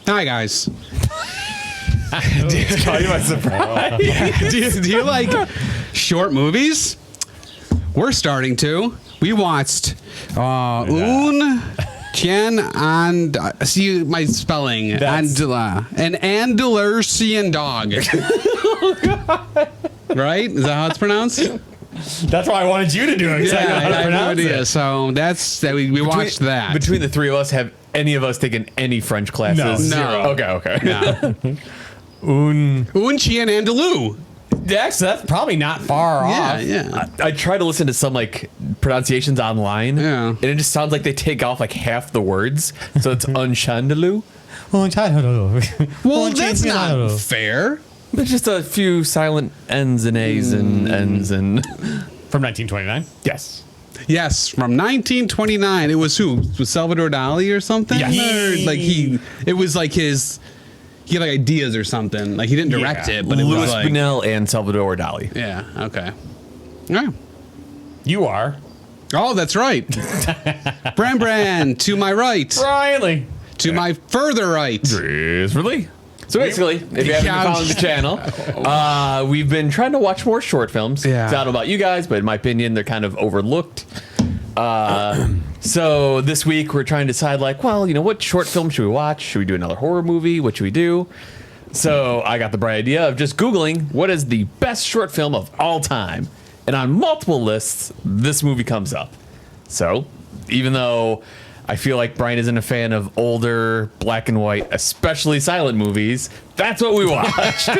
Hi, guys. It's caught you by surprise. Do you like short movies? We're starting to. We watched Un Chien Andalou. See my spelling. Andala. An Andalusian Dog. Right? Is that how it's pronounced? That's why I wanted you to do it. Yeah, I know how to I have no pronounce idea. it. So we watched that. Between the three of us, have any of us taken any French classes? No. Okay. Yeah. Un Chien Andalou. Actually, that's probably not far off. Yeah. I try to listen to some like pronunciations online, and it just sounds like they take off like half the words. So it's Un Chien Andalou. Well, that's not fair. There's just a few silent N's and A's and N's and From 1929? yes. Yes, from 1929. It was who? Was Salvador Dali or something? Yes. Or, like it was like his. He had like ideas or something. Like he didn't direct it, but it Louis was like. Buñuel and Salvador Dali. Yeah. Okay. Yeah. You are. Oh, that's right. Bran, to my right. Riley. To my further right. Really? So basically, if you haven't been following the channel, we've been trying to watch more short films. Yeah. I don't know about you guys, but in my opinion, they're kind of overlooked. So this week we're trying to decide, like, well, what short film should we watch? Should we do another horror movie? What should we do? So I got the bright idea of just Googling what is the best short film of all time. And on multiple lists, this movie comes up. So even though I feel like Brian isn't a fan of older black and white, especially silent movies, that's what we watched. So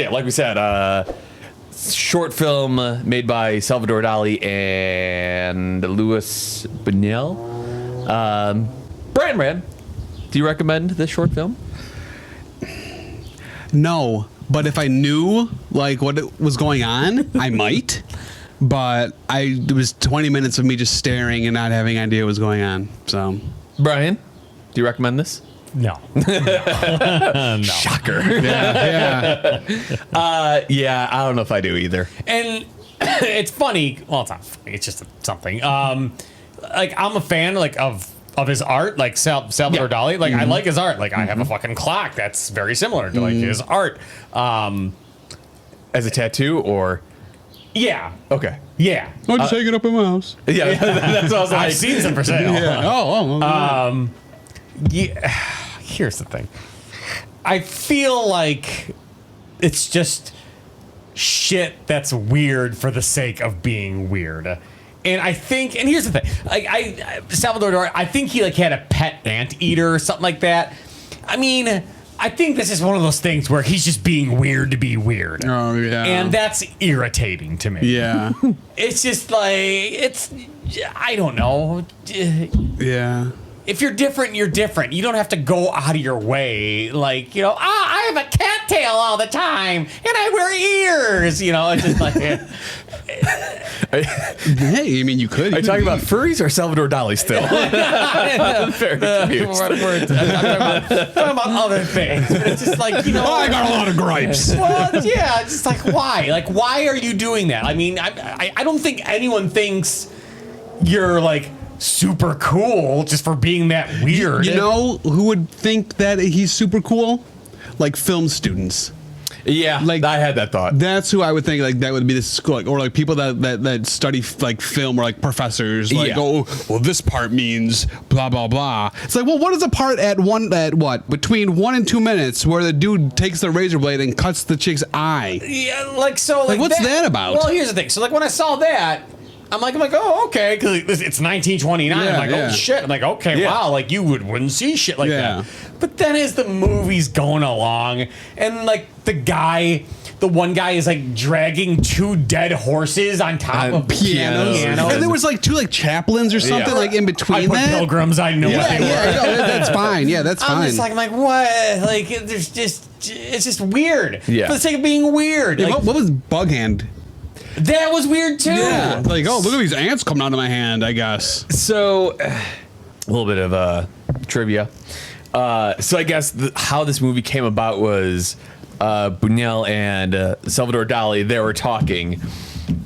yeah, like we said, short film made by Salvador Dali and Louis Buñuel. Brian, do you recommend this short film? No, but if I knew like what was going on, I might. But it was 20 minutes of me just staring and not having idea what was going on. So, Brian, do you recommend this? No. Shocker. yeah. Yeah, I don't know if I do either. And it's funny. Well, it's not funny. It's just something. Like I'm a fan of his art, like Salvador Dali. Like I like his art. Like I have a fucking clock that's very similar to like his art. As a tattoo or? Yeah. Okay. Yeah. I'll just hang it up in my house. Yeah, that's what I was like. I've seen some for sale. Yeah. Oh. Yeah. Here's the thing. I feel like it's just shit that's weird for the sake of being weird. And I think, and here's the thing, like Salvador Dali, I think he like had a pet anteater or something like that. I mean, I think this is one of those things where he's just being weird to be weird. Oh, yeah. And that's irritating to me. Yeah. It's just like, I don't know. Yeah. If you're different, you're different. You don't have to go out of your way. Like, I have a cattail all the time and I wear ears. It's just like, Hey, I mean, you could. Are you talking about furries or Salvador Dali still? Very confused. I'm talking about other things. But it's just like, I got a lot of gripes. well, yeah, it's just like, why? Like, why are you doing that? I mean, I don't think anyone thinks you're like super cool just for being that weird. You know who would think that he's super cool? Like film students. Yeah, Like, I had that thought. That's who I would think like that would be the school, like, or like people that study like film or like professors. Like, Yeah. oh, well, this part means blah blah blah. It's like, well, what is the part at between 1 and 2 minutes where the dude takes the razor blade and cuts the chick's eye? Yeah, like what's that about? Well, here's the thing. So like when I saw that, I'm like, oh, okay, because it's 1929. Yeah, I'm like, yeah. oh shit. I'm like, okay, Yeah. wow, like you wouldn't see shit like Yeah. that. But then as the movie's going along, and like the one guy is like dragging 2 dead horses on top of Pianos. pianos. And there was like 2 like chaplins or something like in I between put that. pilgrims. I know what they were. No, that's fine. Yeah, that's fine. I'm just like, what? Like, it's just weird. Yeah. For the sake of being weird. Yeah, Like, what was Bug Hand? that was weird too. Yeah, like, oh, look at these ants coming out of my hand, I guess. So, a little bit of trivia. So I guess how this movie came about was Buñuel and Salvador Dali, they were talking.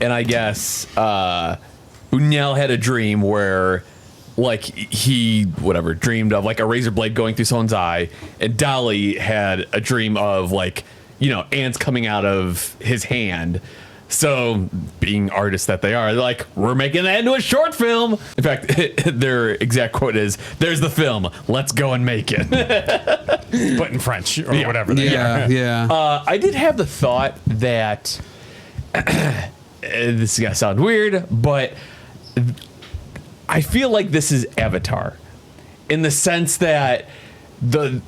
And I guess Buñuel had a dream where like he whatever dreamed of like a razor blade going through someone's eye, and Dolly had a dream of like, you know, ants coming out of his hand. So, being artists that they are, they're like, we're making that into a short film. In fact, their exact quote is, "There's the film. Let's go and make it." But in French or whatever they are. Yeah. I did have the thought that this is gonna sound weird, but I feel like this is Avatar, in the sense that the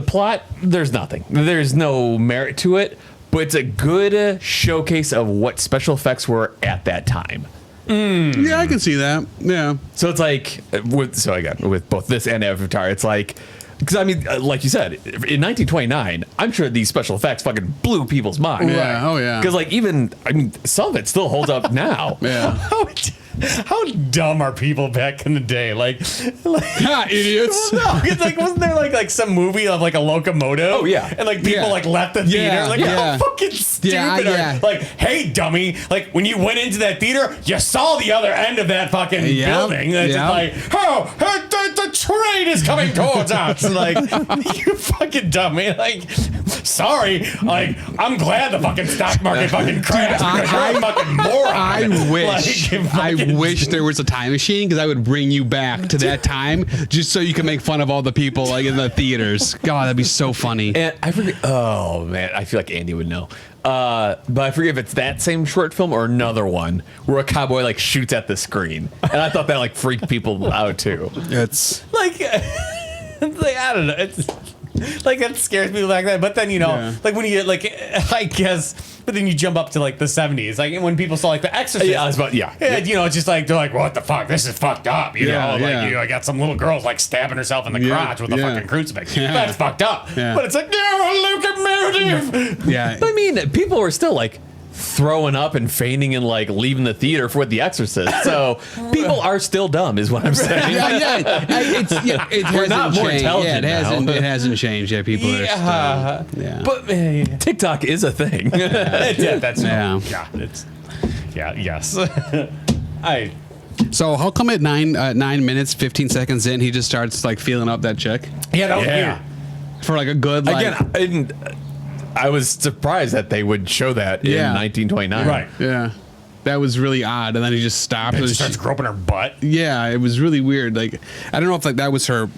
plot, there's nothing. There's no merit to it. But it's a good showcase of what special effects were at that time. Yeah, I can see that. Yeah. So it's like, with both this and Avatar, it's like, because I mean, like you said, in 1929, I'm sure these special effects fucking blew people's minds. Yeah. Oh, yeah. Because like some of it still holds up now. Yeah. How dumb are people back in the day? Like Idiots. No, it's like, wasn't there like some movie of like a locomotive? Oh, yeah. And like people like left the theater. Yeah, Like yeah. how fucking stupid Yeah. are like, hey dummy, like when you went into that theater, you saw the other end of that fucking building. That's just like, the train is coming towards us. Like, you fucking dummy. Like, sorry. Like, I'm glad the fucking stock market fucking crashed because you're a fucking moron. I wish there was a time machine, because I would bring you back to that time just so you can make fun of all the people like in the theaters. God, that'd be so funny. And I forget. Oh man, I feel like Andy would know. But I forget if it's that same short film or another one where a cowboy like shoots at the screen, and I thought that like freaked people out too. It's like, it's like, I don't know. It's like, that scares people like that. But then, you know, like when you like, I guess, but then you jump up to like the 70s, like when people saw like The Exorcist. Yeah, I was about, You know, it's just like, they're like, what the fuck? This is fucked up. You know, Yeah. like, you know, I got some little girls like stabbing herself in the crotch with a fucking crucifix. Yeah. That's fucked up. Yeah. But it's like, no, locomotive. yeah. But I mean, people were still like throwing up and fainting and like leaving the theater for The Exorcist. So people are still dumb, is what I'm saying. It We're hasn't not more changed. intelligent It hasn't changed. Yeah, people are still, But TikTok is a thing. that's Yeah. it's yes. So how come at 9 minutes 15 seconds in he just starts like feeling up that chick That was weird. for like a good like Again, I was surprised that they would show that in 1929. Right. yeah, that was really odd. And then he just stopped. And and she starts groping her butt. yeah, it was really weird. Like I don't know if like that was her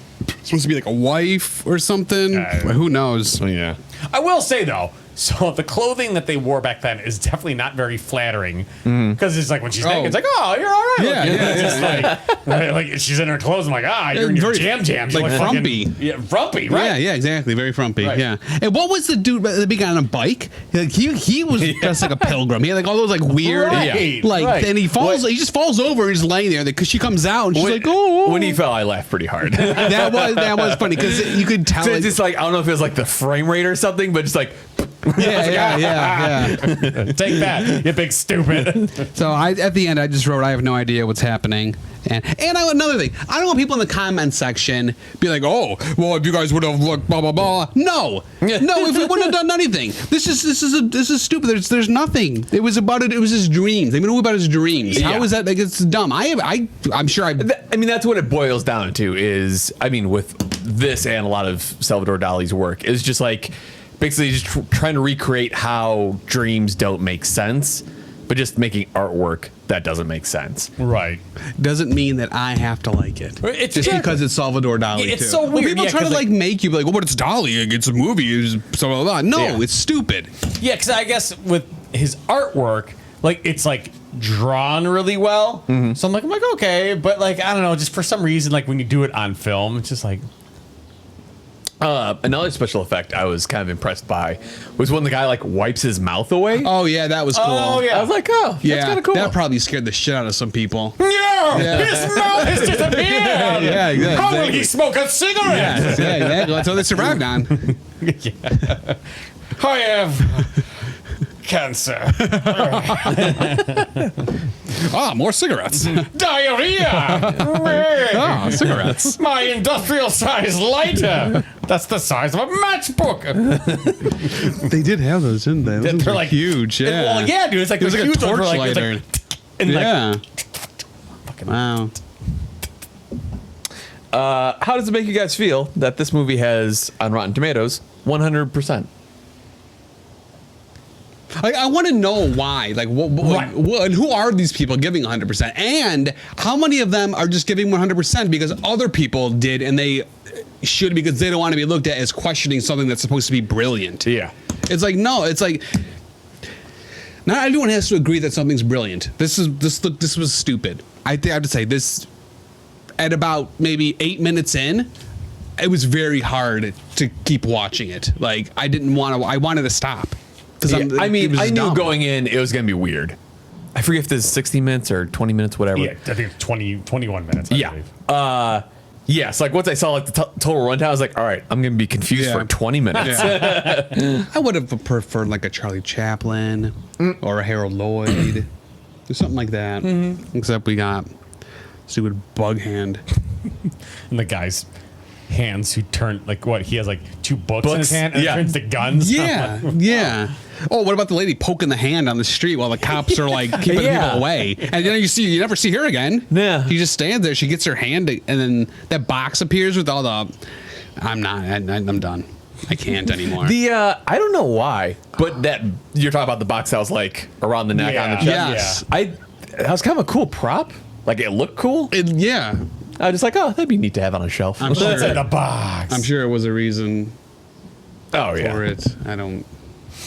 supposed to be like a wife or something. Who knows? Yeah. I will say though, so the clothing that they wore back then is definitely not very flattering, because it's like when she's naked, it's like, oh, you're all right. Yeah, looking. yeah, It's just like she's in her clothes. I'm like, you're in your Very, jams. like You're frumpy. Frumpy, right? Yeah, exactly. Very frumpy. Right. Yeah. And what was the dude at the beginning on a bike? Like he was dressed like a pilgrim. He had like all those like weird, Right, like, right. and he just falls over and he's laying there because she comes out and she's like, oh. When he fell, I laughed pretty hard. that was funny because you could tell. So it's just like, I don't know if it was like the frame rate or something, but just like, yeah. Take that, you big stupid. So at the end, I just wrote, I have no idea what's happening. And another thing, I don't want people in the comment section be like, oh, well, if you guys would have looked blah blah blah. No, if we wouldn't have done anything. This is stupid. There's nothing. It was about it. It was his dreams. They knew about his dreams. How is that? Like, it's dumb. I'm sure. I mean, that's what it boils down to. Is, I mean, with this and a lot of Salvador Dali's work, is just like basically just trying to recreate how dreams don't make sense, but just making artwork that doesn't make sense. Right. Doesn't mean that I have to like it. It's just exactly. because it's Salvador Dali. It's too. so When weird. people Yeah, try to 'cause, like make you be like, oh, but it's Dali. It's a movie. It's blah blah blah. No, Yeah. it's stupid. Yeah, because I guess with his artwork, like it's like drawn really well. So I'm like, okay, but like I don't know, just for some reason, like when you do it on film, it's just like. Another special effect I was kind of impressed by was when the guy like wipes his mouth away. Oh yeah, that was cool. Oh yeah, I was like, oh, Yeah, that's kind of cool. that probably scared the shit out of some people. No, his mouth has disappeared. Yeah, exactly. How will he smoke a cigarette? Yeah, exactly. That's what they survived on. I have cancer, More cigarettes. diarrhea, Cigarettes. my industrial size lighter. That's the size of a matchbook. They did have those, didn't they? Those They're were like huge. Yeah. Well, yeah, dude. It's like It was the like a huge ones torch were like, lighter. and Yeah. like, Wow. How does it make you guys feel that this movie has on Rotten Tomatoes 100%? Like, I want to know why. Like, and who are these people giving 100%? And how many of them are just giving 100% because other people did and they should because they don't want to be looked at as questioning something that's supposed to be brilliant? Yeah. It's like, no, it's like, not everyone has to agree that something's brilliant. This was stupid. I think I have to say this. At about maybe 8 minutes in, it was very hard to keep watching it. Like, I wanted to stop. Yeah, I mean, I knew going in it was going to be weird. I forget if this is 60 minutes or 20 minutes, whatever. Yeah, I think it's 21 minutes. I believe. Yeah, so like once I saw like the total runtime, I was like, all right, I'm going to be confused for 20 minutes. Yeah. I would have preferred like a Charlie Chaplin or a Harold Lloyd or something like that. Except we got stupid bug hand. And the guy's hands who turn like what? He has like two books in his hand and it turns to guns. Yeah, yeah. Oh, what about the lady poking the hand on the street while the cops are like keeping people away? And then you never see her again. Yeah. She just stands there. She gets her hand, and then that box appears with all the. I'm done. I can't anymore. I don't know why, but that you're talking about the box that was like around the neck on the chest. Yes. That was kind of a cool prop. Like it looked cool. Yeah. I was just like, oh, that'd be neat to have on a shelf. I'm sure. That's in the box. I'm sure it was a reason Oh yeah. for it. I don't.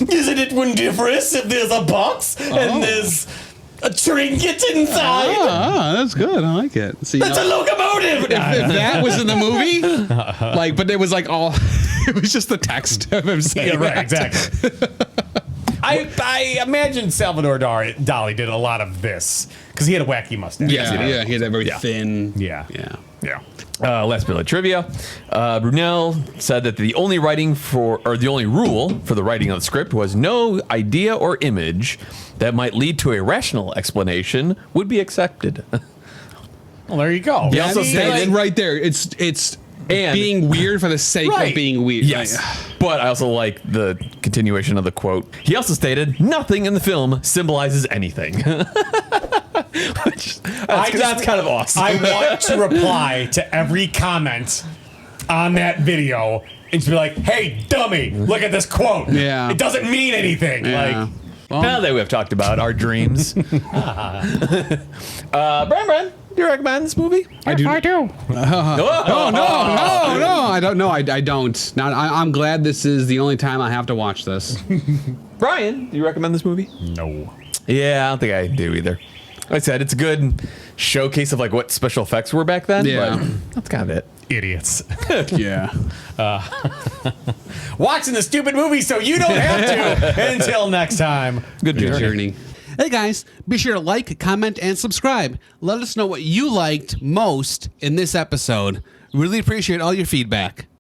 Isn't it one difference if there's a box and there's a trinket inside? Ah, that's good. I like it. See, That's a locomotive. if that was in the movie, like, but it was like all, it was just the text of him saying Yeah, right, that. exactly. I imagine Salvador Dali did a lot of this because he had a wacky mustache. Yeah, he had that very thin. Yeah. Yeah. Last bit of trivia. Brunel said that the only rule for the writing of the script was no idea or image that might lead to a rational explanation would be accepted. Well, there you go. He also stated right there. It's And- being weird for the sake of being weird. Yes. But I also like the continuation of the quote. He also stated, nothing in the film symbolizes anything. That's kind of awesome. I want to reply to every comment on that video and to be like, hey, dummy, look at this quote. Yeah. It doesn't mean anything. Yeah. Like, Well, Now that we've talked about our dreams. Bran, do you recommend this movie? I do. Oh, No, I don't know. I don't. Now, I'm glad this is the only time I have to watch this. Brian, do you recommend this movie? no. Yeah, I don't think I do either. Like I said, it's a good showcase of like what special effects were back then. Yeah. But that's kind of it. Idiots. Yeah. Watching the stupid movie so you don't have to. Until next time. Good Journey. Hey guys, be sure to like, comment, and subscribe. Let us know what you liked most in this episode. Really appreciate all your feedback.